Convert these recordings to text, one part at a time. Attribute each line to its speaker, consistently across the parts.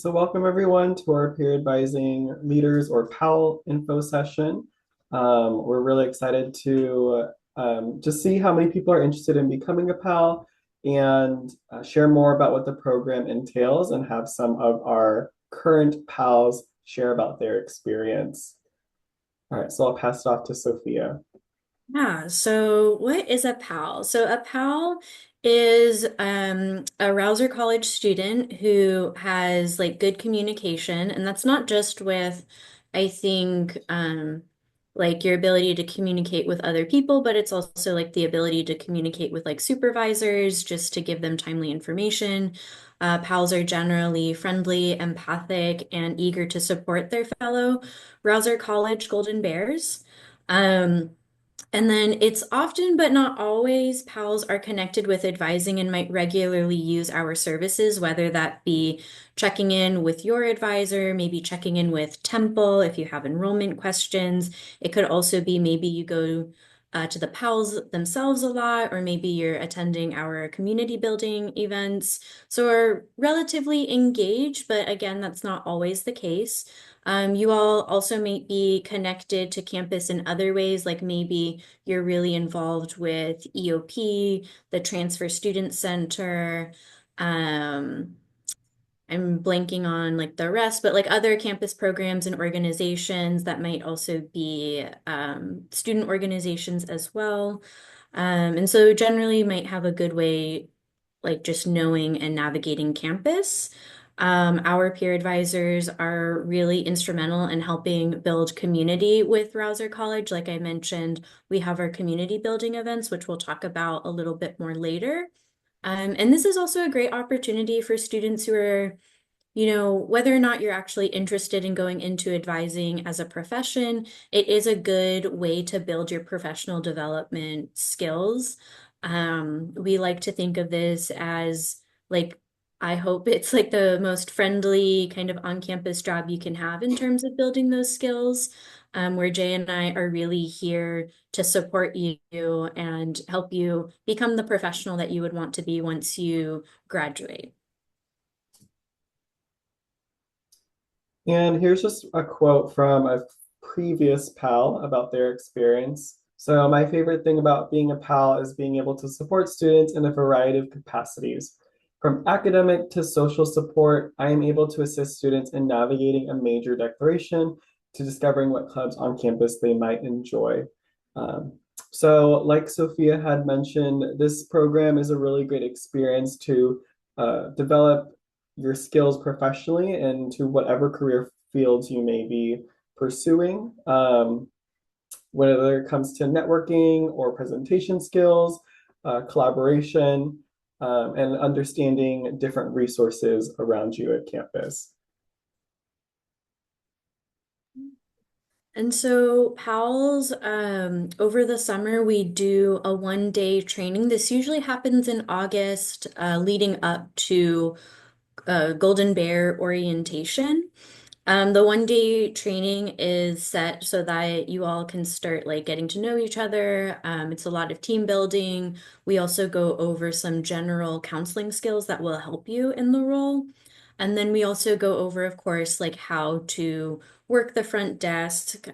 Speaker 1: So welcome everyone to our peer advising leaders or PAL info session. We're really excited to just see how many people are interested in becoming a PAL and share more about what the program entails and have some of our current PALs share about their experience. All right, so I'll pass it off to Sophia.
Speaker 2: Yeah, so what is a PAL? So a PAL is a Rausser College student who has like good communication, and that's not just with, I think, like your ability to communicate with other people, but it's also like the ability to communicate with like supervisors just to give them timely information. PALs are generally friendly, empathic, and eager to support their fellow Rausser College Golden Bears. Um, and then it's often, but not always, PALs are connected with advising and might regularly use our services, whether that be checking in with your advisor, maybe checking in with Temple if you have enrollment questions. It could also be maybe you go to the PALs themselves a lot, or maybe you're attending our community building events. So we're relatively engaged, but again, that's not always the case. You all also may be connected to campus in other ways, like maybe you're really involved with EOP, the Transfer Student Center. Um, I'm blanking on like the rest, but like other campus programs and organizations that might also be student organizations as well. And so generally you might have a good way like just knowing and navigating campus. Our peer advisors are really instrumental in helping build community with Rausser College. Like I mentioned, we have our community building events, which we'll talk about a little bit more later. And this is also a great opportunity for students who are, whether or not you're actually interested in going into advising as a profession, it is a good way to build your professional development skills. We like to think of this as like, I hope it's like the most friendly kind of on-campus job you can have in terms of building those skills, where Jay and I are really here to support you and help you become the professional that you would want to be once you graduate.
Speaker 1: And here's just a quote from a previous PAL about their experience. So, my favorite thing about being a PAL is being able to support students in a variety of capacities. From academic to social support, I am able to assist students in navigating a major declaration to discovering what clubs on campus they might enjoy. Um, like Sophia had mentioned, this program is a really great experience to develop your skills professionally into whatever career fields you may be pursuing, whether it comes to networking or presentation skills, collaboration, and understanding different resources around you at campus.
Speaker 2: And so, PALS, over the summer, we do a 1 day training. This usually happens in August, leading up to Golden Bear orientation. The 1 day training is set so that you all can start like getting to know each other. It's a lot of team building. We also go over some general counseling skills that will help you in the role. And then we also go over, of course, like how to work the front desk,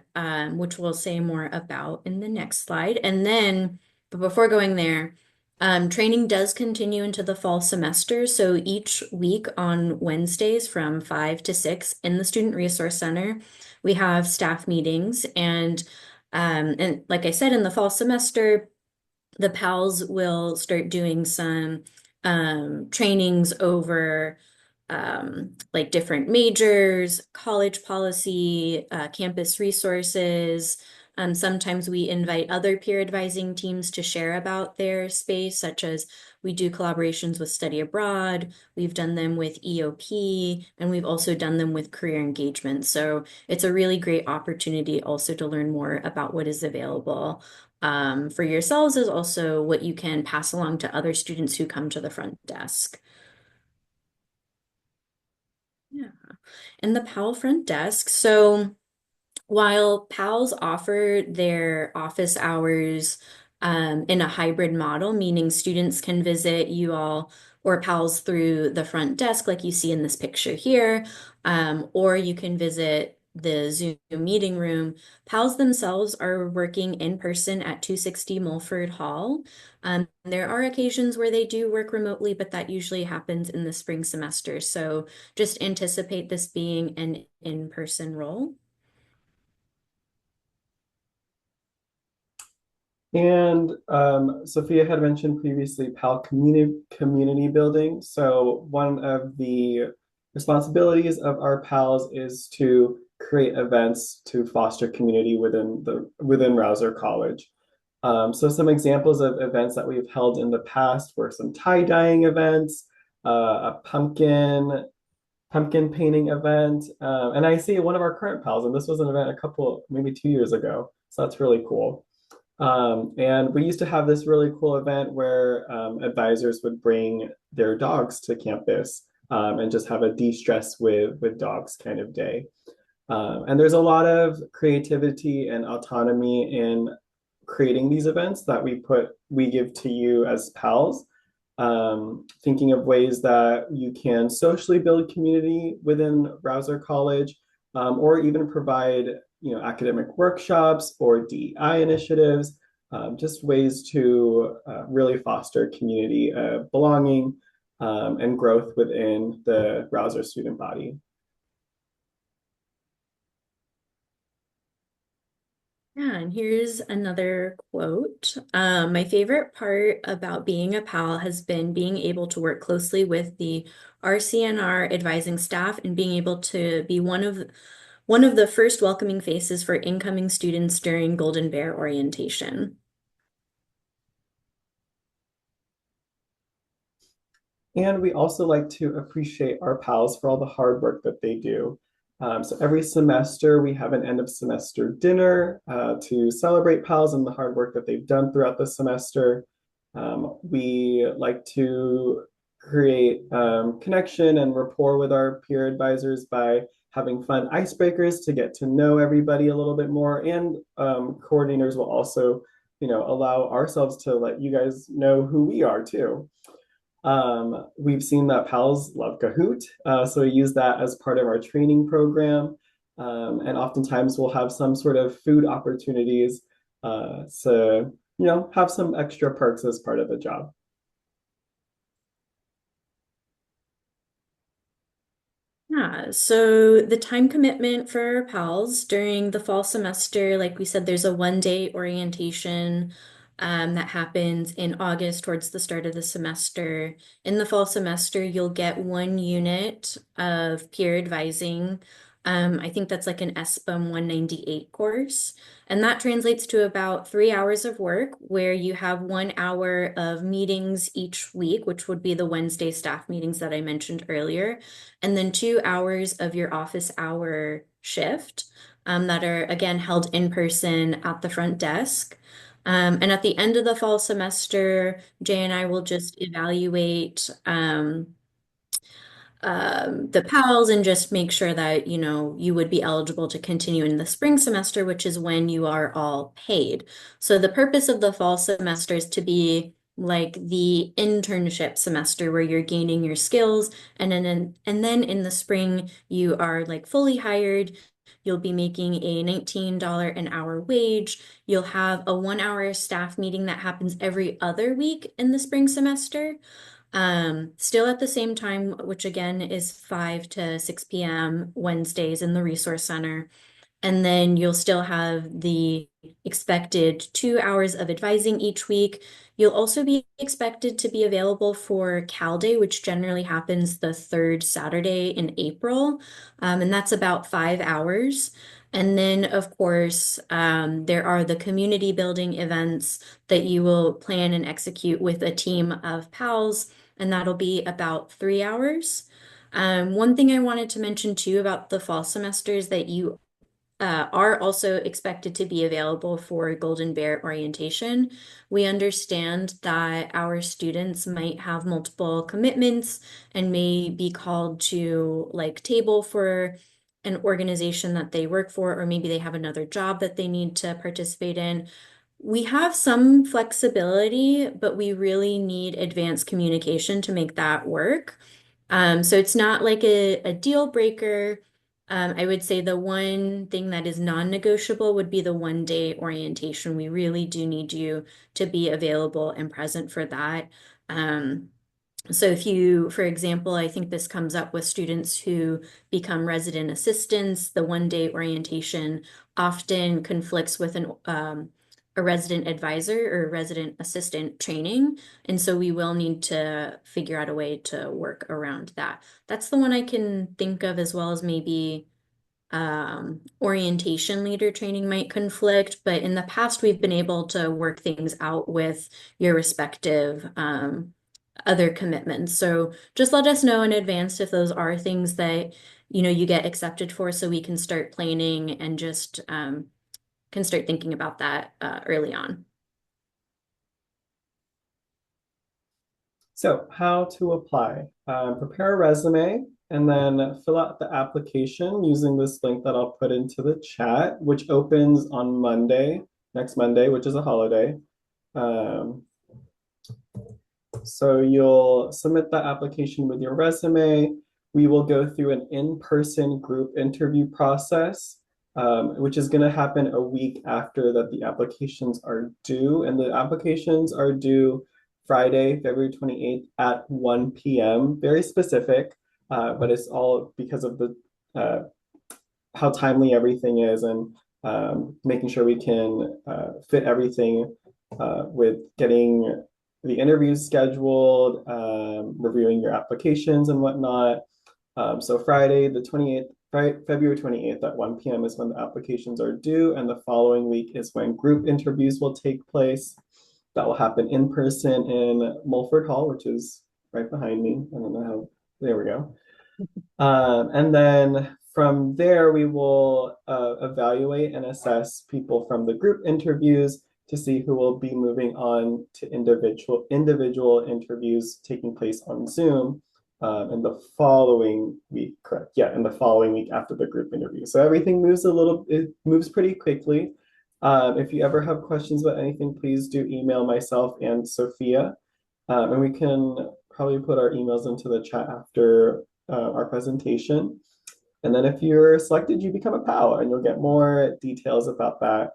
Speaker 2: which we'll say more about in the next slide. And then, but before going there, training does continue into the fall semester. So each week on Wednesdays from 5 to 6 in the Student Resource Center, we have staff meetings. And like I said, in the fall semester, the PALs will start doing some trainings over like different majors, college policy, campus resources. Sometimes we invite other peer advising teams to share about their space, such as we do collaborations with Study Abroad, we've done them with EOP, and we've also done them with career engagement. So it's a really great opportunity also to learn more about what is available for yourselves, is also what you can pass along to other students who come to the front desk. Yeah. And the PAL front desk. So while PALs offer their office hours in a hybrid model, meaning students can visit you all or PALs through the front desk, like you see in this picture here, or you can visit the Zoom meeting room. PALs themselves are working in person at 260 Mulford Hall. There are occasions where they do work remotely, but that usually happens in the spring semester. So just anticipate this being an in-person role.
Speaker 1: And Sophia had mentioned previously PAL community building. So one of the responsibilities of our PALs is to create events to foster community within Rausser College. So some examples of events that we've held in the past were some tie dyeing events, a pumpkin painting event, and I see one of our current pals, and this was an event a couple maybe 2 years ago. So that's really cool. And we used to have this really cool event where advisors would bring their dogs to campus and just have a de-stress with dogs kind of day. And there's a lot of creativity and autonomy in creating these events that we give to you as pals. Thinking of ways that you can socially build community within Rausser College, or even provide academic workshops or DEI initiatives, just ways to really foster community belonging and growth within the Rausser student body.
Speaker 2: Yeah, and here's another quote. My favorite part about being a PAL has been being able to work closely with the RCNR advising staff and being able to be one of the first welcoming faces for incoming students during Golden Bear orientation.
Speaker 1: And we also like to appreciate our pals for all the hard work that they do. So every semester we have an end of semester dinner to celebrate pals and the hard work that they've done throughout the semester. We like to create connection and rapport with our peer advisors by having fun icebreakers to get to know everybody a little bit more. And coordinators will also, allow ourselves to let you guys know who we are too. We've seen that pals love Kahoot, so we use that as part of our training program. And oftentimes we'll have some sort of food opportunities to, have some extra perks as part of the job.
Speaker 2: Yeah, so the time commitment for PALs during the fall semester, like we said, there's a 1 day orientation that happens in August towards the start of the semester. In the fall semester, you'll get 1 unit of peer advising. I think that's like an SBUM 198 course. And that translates to about 3 hours of work where you have 1 hour of meetings each week, which would be the Wednesday staff meetings that I mentioned earlier, and then 2 hours of your office hour shift that are again held in person at the front desk. And at the end of the fall semester, Jay and I will just evaluate the PALs and just make sure that, you would be eligible to continue in the spring semester, which is when you are all paid. So the purpose of the fall semester is to be like the internship semester where you're gaining your skills, and then in the spring you are like fully hired. You'll be making a $19 an hour wage. You'll have a 1 hour staff meeting that happens every other week in the spring semester. Still at the same time, which again is 5 to 6 p.m. Wednesdays in the Resource Center. And then you'll still have the expected 2 hours of advising each week. You'll also be expected to be available for Cal Day, which generally happens the third Saturday in April. And that's about 5 hours. And then, of course, there are the community building events that you will plan and execute with a team of PALs, and that'll be about 3 hours. One thing I wanted to mention too about the fall semesters that you are also expected to be available for Golden Bear orientation. We understand that our students might have multiple commitments and may be called to like table for an organization that they work for, or maybe they have another job that they need to participate in. We have some flexibility, but we really need advanced communication to make that work. So it's not like a deal breaker. I would say the one thing that is non-negotiable would be the 1 day orientation. We really do need you to be available and present for that. Um, so if you, for example, I think this comes up with students who become resident assistants, the 1 day orientation often conflicts with a resident advisor or resident assistant training. And so we will need to figure out a way to work around that. That's the one I can think of, as well as maybe orientation leader training might conflict, but in the past we've been able to work things out with your respective other commitments. So just let us know in advance if those are things that you get accepted for, so we can start planning and just can start thinking about that early on.
Speaker 1: So, how to apply? Prepare a resume and then fill out the application using this link that I'll put into the chat, which opens on Monday, next Monday, which is a holiday. Um, so, you'll submit that application with your resume. We will go through an in-person group interview process, which is going to happen a week after that the applications are due. And the applications are due Friday, February 28th at 1 p.m. Very specific, but it's all because of the how timely everything is and making sure we can fit everything with getting the interviews scheduled, reviewing your applications and whatnot. So Friday, the 28th, February 28th at 1 p.m. is when the applications are due, and the following week is when group interviews will take place. That will happen in person in Mulford Hall, which is right behind me. I don't know how, there we go. And then from there, we will evaluate and assess people from the group interviews to see who will be moving on to individual interviews taking place on Zoom in the following week. Correct? Yeah, in the following week after the group interview. So everything moves it moves pretty quickly. If you ever have questions about anything, please do email myself and Sophia, and we can probably put our emails into the chat after our presentation. And then if you're selected, you become a PAL, and you'll get more details about that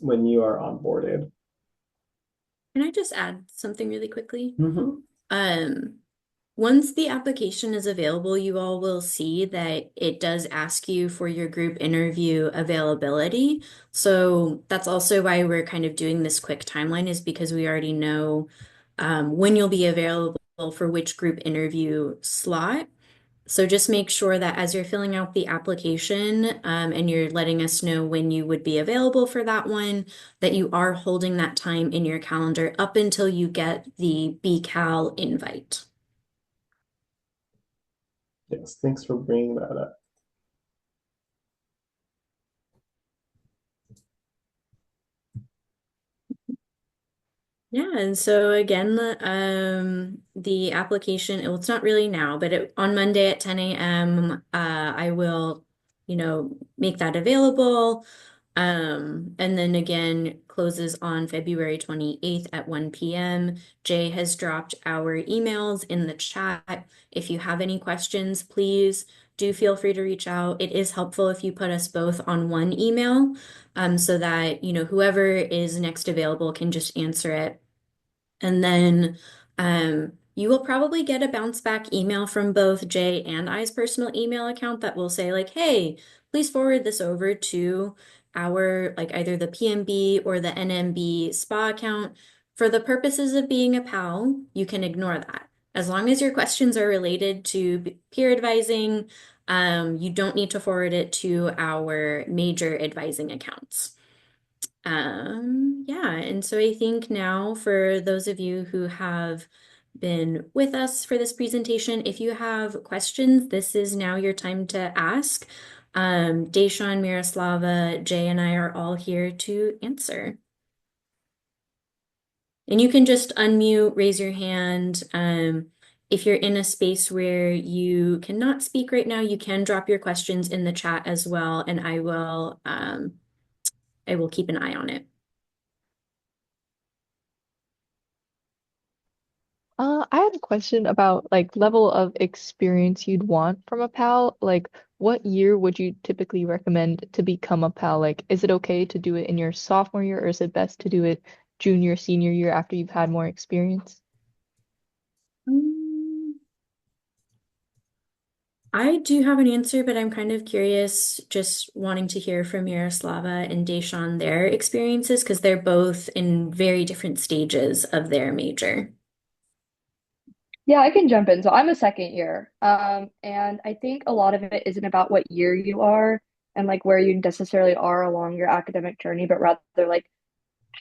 Speaker 1: when you are onboarded.
Speaker 2: Can I just add something really quickly?
Speaker 1: Mm-hmm.
Speaker 2: Um, Once the application is available, you all will see that it does ask you for your group interview availability. So that's also why we're kind of doing this quick timeline, is because we already know when you'll be available for which group interview slot. So just make sure that as you're filling out the application and you're letting us know when you would be available for that one, that you are holding that time in your calendar up until you get the BCal invite.
Speaker 1: Yes, thanks for bringing that up.
Speaker 2: Yeah, and so again, the application, well, it's not really now, but on Monday at 10 a.m., I will, make that available. And then again, closes on February 28th at 1 p.m. Jay has dropped our emails in the chat. If you have any questions, please do feel free to reach out. It is helpful if you put us both on one email, so that, whoever is next available can just answer it. And then you will probably get a bounce back email from both Jay and I's personal email account that will say like, hey, please forward this over to our like either the PMB or the NMB SPA account. For the purposes of being a PAL, you can ignore that. As long as your questions are related to peer advising, you don't need to forward it to our major advising accounts. Yeah, and so I think now for those of you who have been with us for this presentation, if you have questions, this is now your time to ask. Deshawn, Miroslava, Jay, and I are all here to answer. And you can just unmute, raise your hand. If you're in a space where you cannot speak right now, you can drop your questions in the chat as well, and I will I will keep an eye on it.
Speaker 3: I had a question about like level of experience you'd want from a pal. Like, what year would you typically recommend to become a pal? Like, is it okay to do it in your sophomore year, or is it best to do it junior, senior year after you've had more experience?
Speaker 2: Um, I do have an answer, but I'm kind of curious, just wanting to hear from Yaroslava and Deshawn their experiences because they're both in very different stages of their major.
Speaker 4: Yeah, I can jump in. So I'm a second year. And I think a lot of it isn't about what year you are and like where you necessarily are along your academic journey, but rather like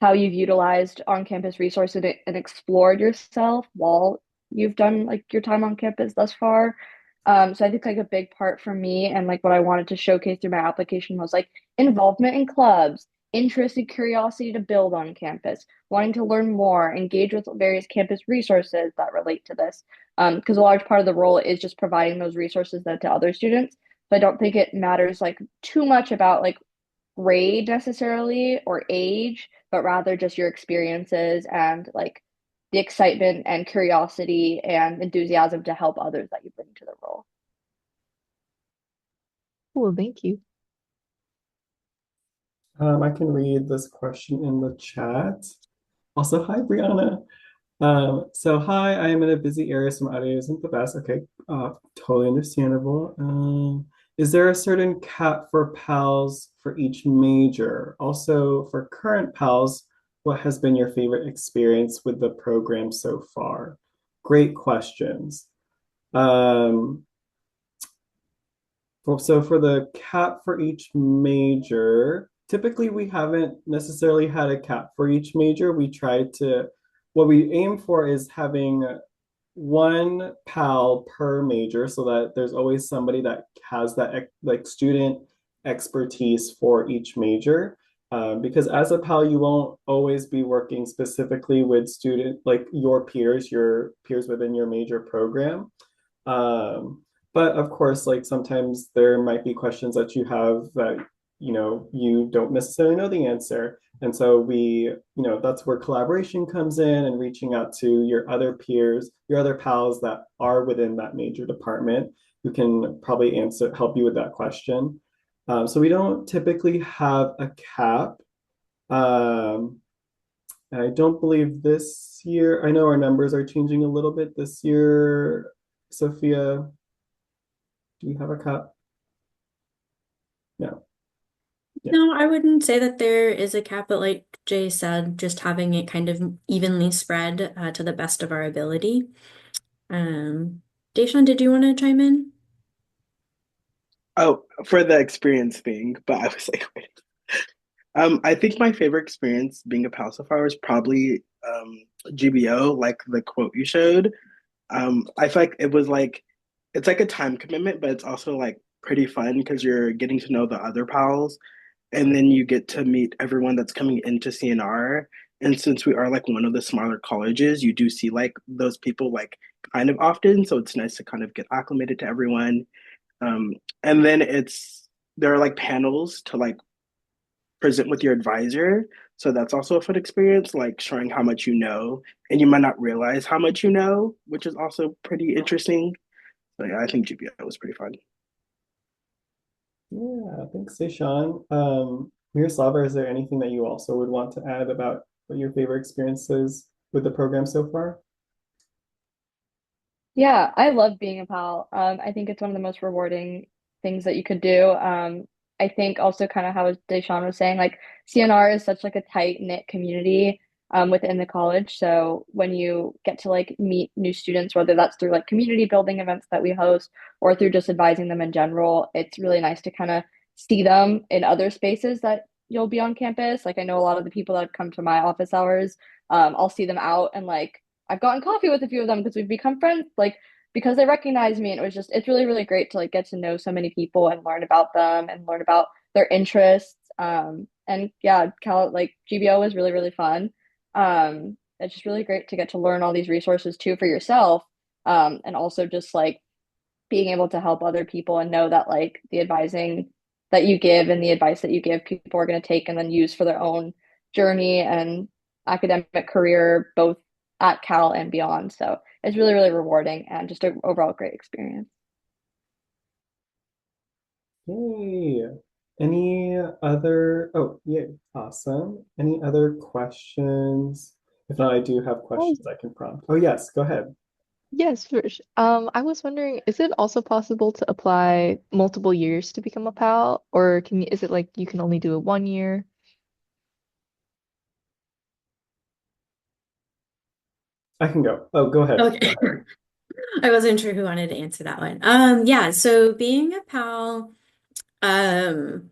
Speaker 4: how you've utilized on-campus resources and explored yourself while you've done like your time on campus thus far. So I think like a big part for me and like what I wanted to showcase through my application was like involvement in clubs, interest and curiosity to build on campus, wanting to learn more, engage with various campus resources that relate to this. Because a large part of the role is just providing those resources then to other students. So I don't think it matters like too much about like grade necessarily or age, but rather just your experiences and like the excitement and curiosity and enthusiasm to help others that you bring to the role.
Speaker 3: Cool, thank you.
Speaker 1: I can read this question in the chat. Also, hi, Brianna. So hi, I am in a busy area, so my audio isn't the best. Okay, totally understandable. Is there a certain cap for PALs for each major? Also, for current PALs, what has been your favorite experience with the program so far? Great questions. Um, so for the cap for each major, typically we haven't necessarily had a cap for each major. What we aim for is having one PAL per major so that there's always somebody that has that like student expertise for each major. Because as a PAL, you won't always be working specifically with like your peers within your major program. Um, but of course, like sometimes there might be questions that you have that, you don't necessarily know the answer. And so that's where collaboration comes in and reaching out to your other peers, your other pals that are within that major department who can probably help you with that question. So we don't typically have a cap. Um, I don't believe this year, I know our numbers are changing a little bit this year. Sophia, do you have a cap? No. Yeah.
Speaker 2: No, I wouldn't say that there is a cap, but like Jay said, just having it kind of evenly spread to the best of our ability. Um, Deshawn, did you want to chime in?
Speaker 5: Oh, for the experience thing, but I was like, wait. I think my favorite experience being a pal so far was probably GBO, like the quote you showed. I feel like it's like a time commitment, but it's also like pretty fun because you're getting to know the other pals, and then you get to meet everyone that's coming into CNR. And since we are like one of the smaller colleges, you do see like those people like kind of often, so it's nice to kind of get acclimated to everyone. Um, and then there are like panels to like present with your advisor. So that's also a fun experience, like showing how much you know, and you might not realize how much you know, which is also pretty interesting. So yeah, I think GPI was pretty fun.
Speaker 1: Yeah, thanks, Sean. Miroslava, is there anything that you also would want to add about what your favorite experiences with the program so far?
Speaker 4: Yeah, I love being a pal. I think it's one of the most rewarding things that you could do. I think also kind of how Deshaun was saying, like CNR is such like a tight knit community within the college. So when you get to like meet new students, whether that's through like community building events that we host or through just advising them in general, it's really nice to kind of see them in other spaces that you'll be on campus. Like I know a lot of the people that come to my office hours, I'll see them out and like I've gotten coffee with a few of them because we've become friends, like because they recognize me. And it's really, really great to like get to know so many people and learn about them and learn about their interests. And yeah, like GBO was really, really fun. It's just really great to get to learn all these resources too for yourself. And also just like being able to help other people and know that like the advising that you give and the advice that you give, people are going to take and then use for their own journey and academic career, both at Cal and beyond. So it's really, really rewarding and just an overall great experience.
Speaker 1: Yay. Any other, oh, yeah, awesome. Any other questions? If not, I do have
Speaker 3: Oh,
Speaker 1: questions I can prompt. Oh, yes, go ahead.
Speaker 3: yes, for sure. I was wondering, is it also possible to apply multiple years to become a PAL, or is it like you can only do it 1 year?
Speaker 1: I can go. Oh, go ahead. Go
Speaker 2: Okay.
Speaker 1: ahead.
Speaker 2: I wasn't sure who wanted to answer that one. Yeah, so being a pal, um,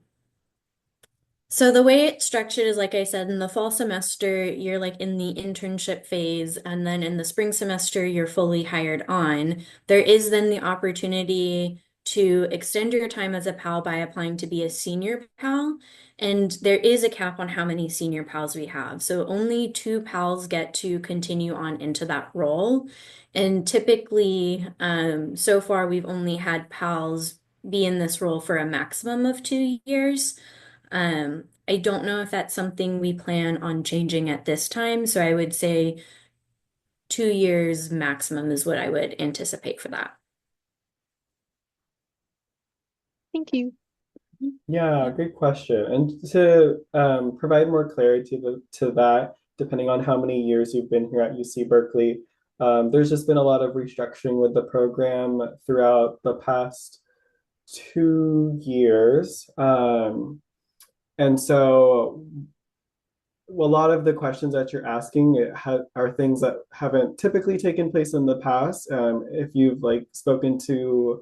Speaker 2: so the way it's structured is, like I said, in the fall semester, you're like in the internship phase, and then in the spring semester, you're fully hired on. There is then the opportunity to extend your time as a PAL by applying to be a senior PAL, and there is a cap on how many senior PALs we have. So only two PALs get to continue on into that role. And typically, so far, we've only had PALs be in this role for a maximum of 2 years. I don't know if that's something we plan on changing at this time, so I would say 2 years maximum is what I would anticipate for that.
Speaker 3: Thank you.
Speaker 1: Yeah,
Speaker 2: Yeah.
Speaker 1: good question. And to provide more clarity to that, depending on how many years you've been here at UC Berkeley, there's just been a lot of restructuring with the program throughout the past 2 years. And so a lot of the questions that you're asking are things that haven't typically taken place in the past. If you've like spoken to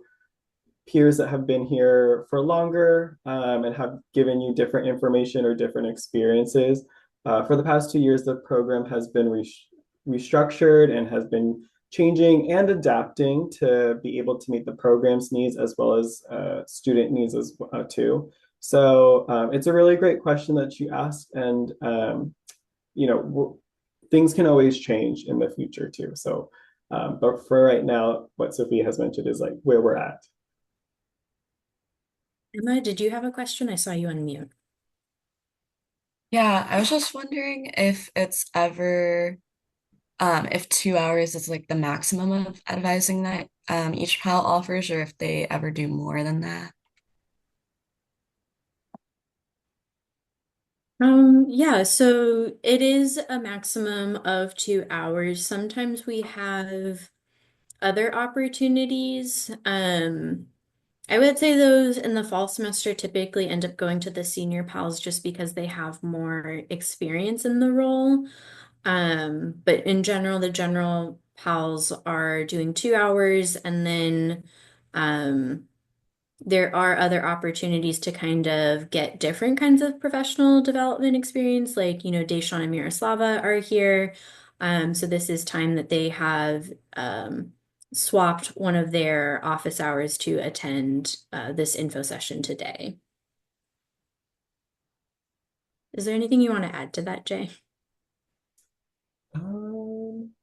Speaker 1: peers that have been here for longer and have given you different information or different experiences. For the past 2 years, the program has been restructured and has been changing and adapting to be able to meet the program's needs as well as student needs as too. So it's a really great question that you asked, and you know things can always change in the future too. So, but for right now, what Sophia has mentioned is like where we're at.
Speaker 2: Emma, did you have a question? I saw you on mute.
Speaker 6: Yeah, I was just wondering if it's ever if 2 hours is like the maximum of advising that each PAL offers, or if they ever do more than that.
Speaker 2: Yeah, so it is a maximum of 2 hours. Sometimes we have other opportunities. I would say those in the fall semester typically end up going to the senior pals just because they have more experience in the role. But in general, the general pals are doing 2 hours, and then um, there are other opportunities to kind of get different kinds of professional development experience, like, Deshawn and Miroslava are here. So this is time that they have swapped one of their office hours to attend this info session today. Is there anything you want to add to that, Jay?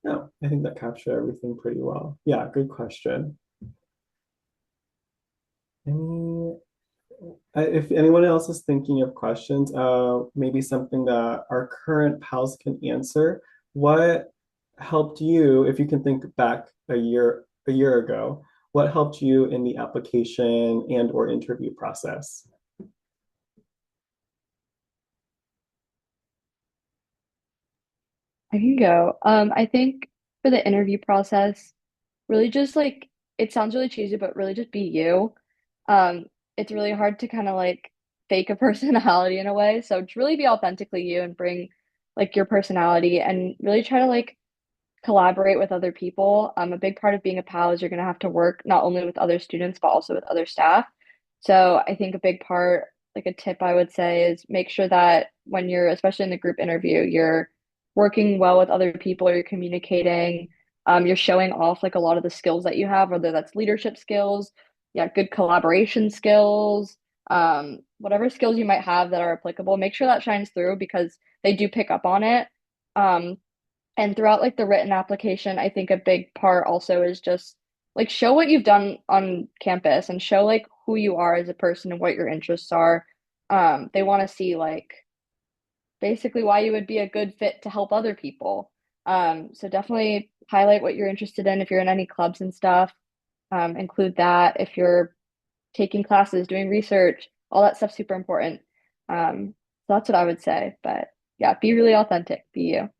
Speaker 1: No, I think that captured everything pretty well. Yeah, good question. Any, if anyone else is thinking of questions, maybe something that our current pals can answer. What helped you, if you can think back a year ago, what helped you in the application and or interview process?
Speaker 4: I can go. I think for the interview process, really just like it sounds really cheesy, but really just be you. Um, it's really hard to kind of like fake a personality in a way. So just really be authentically you and bring like your personality and really try to like collaborate with other people. A big part of being a PAL is you're going to have to work not only with other students, but also with other staff. So I think a big part, like a tip I would say, is make sure that when you're, especially in the group interview, you're working well with other people, or you're communicating, you're showing off like a lot of the skills that you have, whether that's leadership skills, yeah, good collaboration skills, whatever skills you might have that are applicable, make sure that shines through because they do pick up on it. Um, and throughout like the written application, I think a big part also is just like show what you've done on campus and show like who you are as a person and what your interests are. They want to see like basically why you would be a good fit to help other people. So definitely highlight what you're interested in if you're in any clubs and stuff. Include that if you're taking classes, doing research, all that stuff's super important. So that's what I would say. But yeah, be really authentic, be you.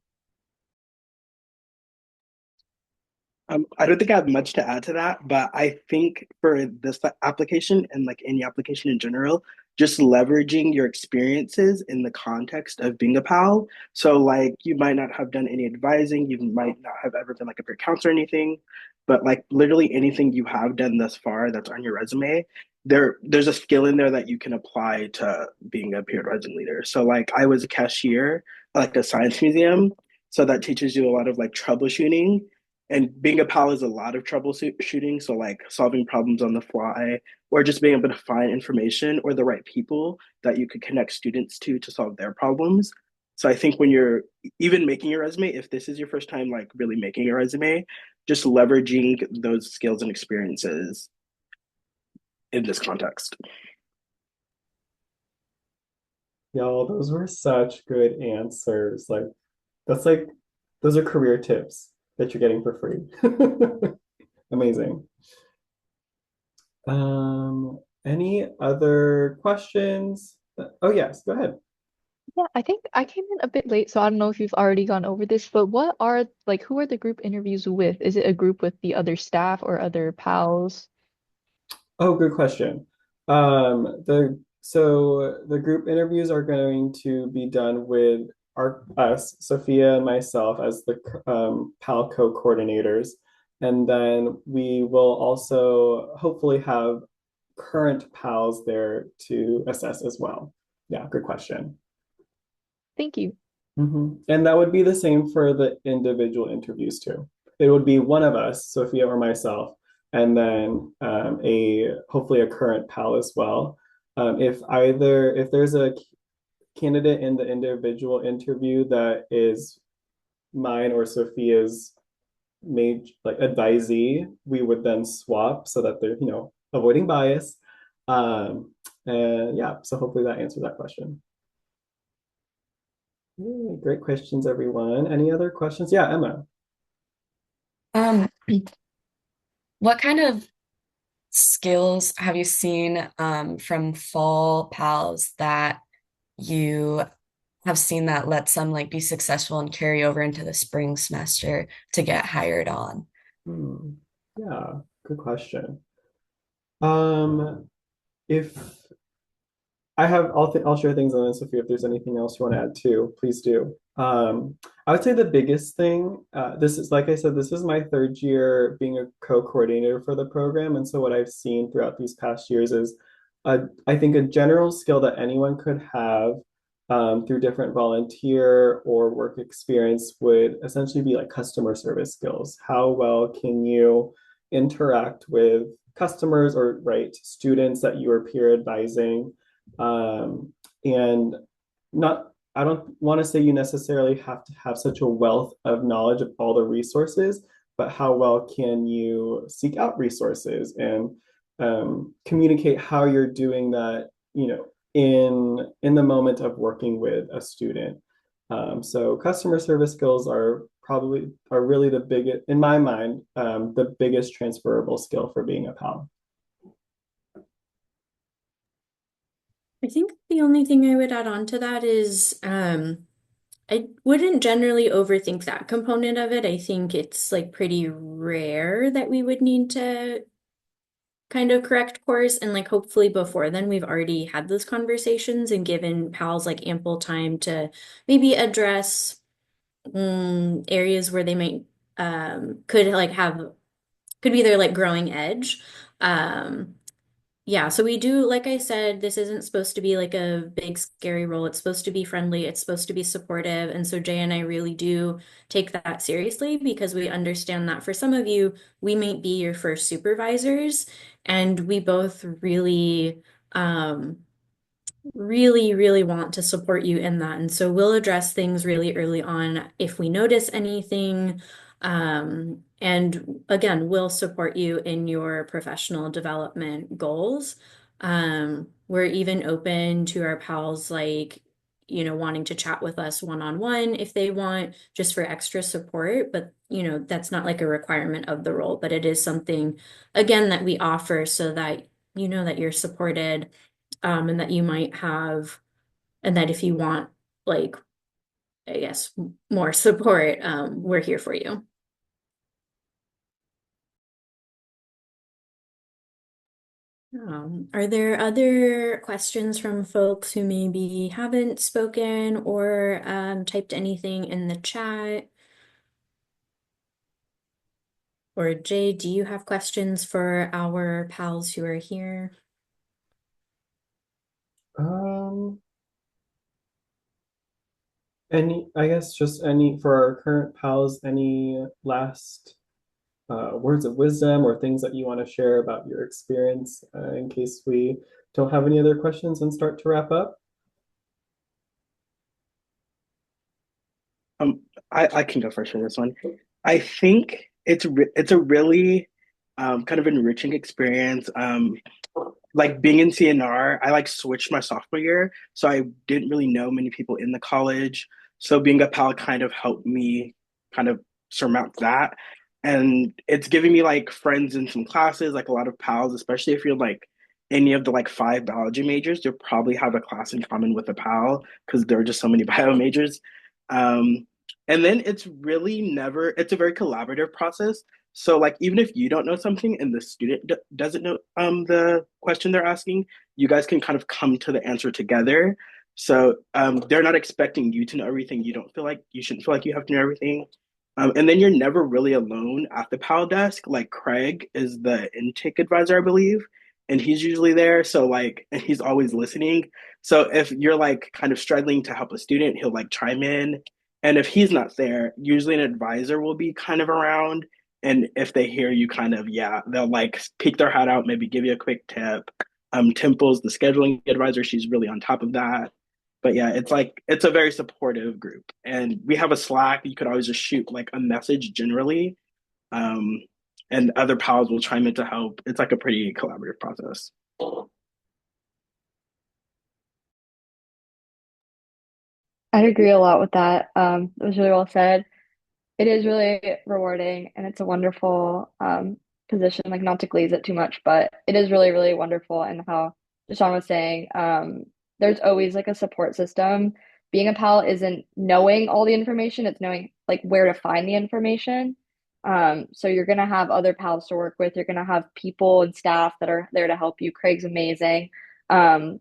Speaker 5: I don't think I have much to add to that, but I think for this application and like any application in general, just leveraging your experiences in the context of being a pal. So like you might not have done any advising, you might not have ever been like a peer counselor or anything, but like literally anything you have done thus far that's on your resume, there's a skill in there that you can apply to being a peer advising leader. So like I was a cashier, like a science museum, so that teaches you a lot of like troubleshooting, and being a pal is a lot of troubleshooting. So like solving problems on the fly or just being able to find information or the right people that you could connect students to solve their problems. So I think when you're even making your resume, if this is your first time like really making a resume, just leveraging those skills and experiences in this context.
Speaker 1: Y'all, those were such good answers. That's like, those are career tips that you're getting for free. Amazing. Any other questions? Oh, yes, go ahead.
Speaker 3: Yeah, I think I came in a bit late, so I don't know if you've already gone over this, but what are like who are the group interviews with? Is it a group with the other staff or other pals?
Speaker 1: Oh, good question. The group interviews are going to be done with us, Sophia and myself, as the PAL co-coordinators, and then we will also hopefully have current PALs there to assess as well. Yeah, good question.
Speaker 3: Thank you.
Speaker 1: And that would be the same for the individual interviews too. It would be one of us, Sophia or myself, and then a hopefully a current pal as well. If there's a candidate in the individual interview that is mine or Sophia's made like advisee, we would then swap so that they're avoiding bias. And yeah, so hopefully that answers that question. Great questions, everyone. Any other questions? Yeah, Emma.
Speaker 6: Um, what kind of skills have you seen from fall pals that you have seen that let some like be successful and carry over into the spring semester to get hired on?
Speaker 1: Hmm. Yeah, good question. Um, if I'll share things on this, Sophia. If there's anything else you want to add too, please do. I would say the biggest thing, this is like I said, this is my third year being a co-coordinator for the program, and so what I've seen throughout these past years is, I think a general skill that anyone could have through different volunteer or work experience would essentially be like customer service skills. How well can you interact with customers or right students that you are peer advising? And not I don't want to say you necessarily have to have such a wealth of knowledge of all the resources, but how well can you seek out resources and communicate how you're doing that, in the moment of working with a student. So customer service skills are really the biggest, in my mind, the biggest transferable skill for being a pal.
Speaker 2: I think the only thing I would add on to that is I wouldn't generally overthink that component of it. I think it's like pretty rare that we would need to kind of correct course, and like hopefully before then we've already had those conversations and given pals like ample time to maybe address areas where they might could like have could be their like growing edge. Um, yeah, so we do, like I said, this isn't supposed to be like a big scary role. It's supposed to be friendly, it's supposed to be supportive. And so Jay and I really do take that seriously because we understand that for some of you, we might be your first supervisors, and we both really want to support you in that. And so we'll address things really early on if we notice anything And again, we'll support you in your professional development goals. We're even open to our pals, like, wanting to chat with us one-on-one if they want, just for extra support. But, that's not like a requirement of the role, but it is something, again, that we offer so that you know that you're supported, and that you might have, and that if you want, like, I guess, more support, we're here for you. Are there other questions from folks who maybe haven't spoken or typed anything in the chat? Or Jay, do you have questions for our pals who are here?
Speaker 1: Um, I guess just any for our current pals, any last words of wisdom or things that you want to share about your experience in case we don't have any other questions and start to wrap up?
Speaker 5: Um, I can go first for this one. I think it's a really kind of enriching experience. Like being in CNR, I like switched my sophomore year, so I didn't really know many people in the college. So being a pal kind of helped me kind of surmount that. And it's giving me like friends in some classes, like a lot of pals, especially if you're like any of the like five biology majors, you'll probably have a class in common with a pal because there are just so many bio majors. Um, and then it's a very collaborative process. So like even if you don't know something and the student doesn't know the question they're asking, you guys can kind of come to the answer together. So they're not expecting you to know everything. You shouldn't feel like you have to know everything. And then you're never really alone at the PAL desk. Like Craig is the intake advisor, I believe, and he's usually there. So like, and he's always listening. So if you're like kind of struggling to help a student, he'll like chime in. And if he's not there, usually an advisor will be kind of around. And if they hear you kind of, yeah, they'll like peek their hat out, maybe give you a quick tip. Temple's the scheduling advisor. She's really on top of that. But yeah, it's a very supportive group. And we have a Slack. You could always just shoot like a message generally. Um, and other pals will chime in to help. It's like a pretty collaborative process.
Speaker 4: I'd agree a lot with that. It was really well said. It is really rewarding and it's a wonderful position, like not to glaze it too much, but it is really, really wonderful. And how Deshaun was saying, there's always like a support system. Being a pal isn't knowing all the information, it's knowing like where to find the information. So you're gonna have other pals to work with, you're gonna have people and staff that are there to help you. Craig's amazing. Um,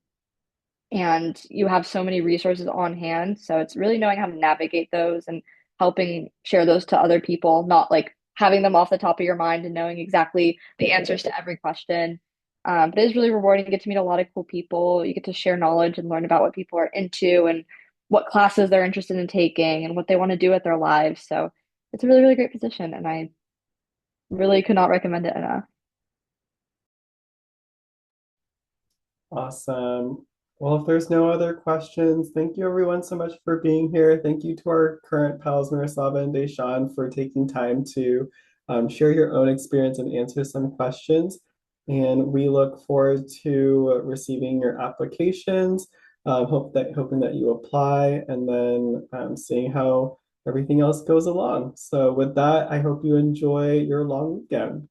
Speaker 4: and you have so many resources on hand. So it's really knowing how to navigate those and helping share those to other people, not like having them off the top of your mind and knowing exactly the answers to every question. But it is really rewarding. You get to meet a lot of cool people. You get to share knowledge and learn about what people are into and what classes they're interested in taking and what they want to do with their lives. So it's a really, really great position. And I really could not recommend it enough.
Speaker 1: Awesome. Well, if there's no other questions, thank you everyone so much for being here. Thank you to our current pals, Miroslava and Deshawn, for taking time to share your own experience and answer some questions. And we look forward to receiving your applications. Hoping that you apply and then seeing how everything else goes along. So with that, I hope you enjoy your long weekend.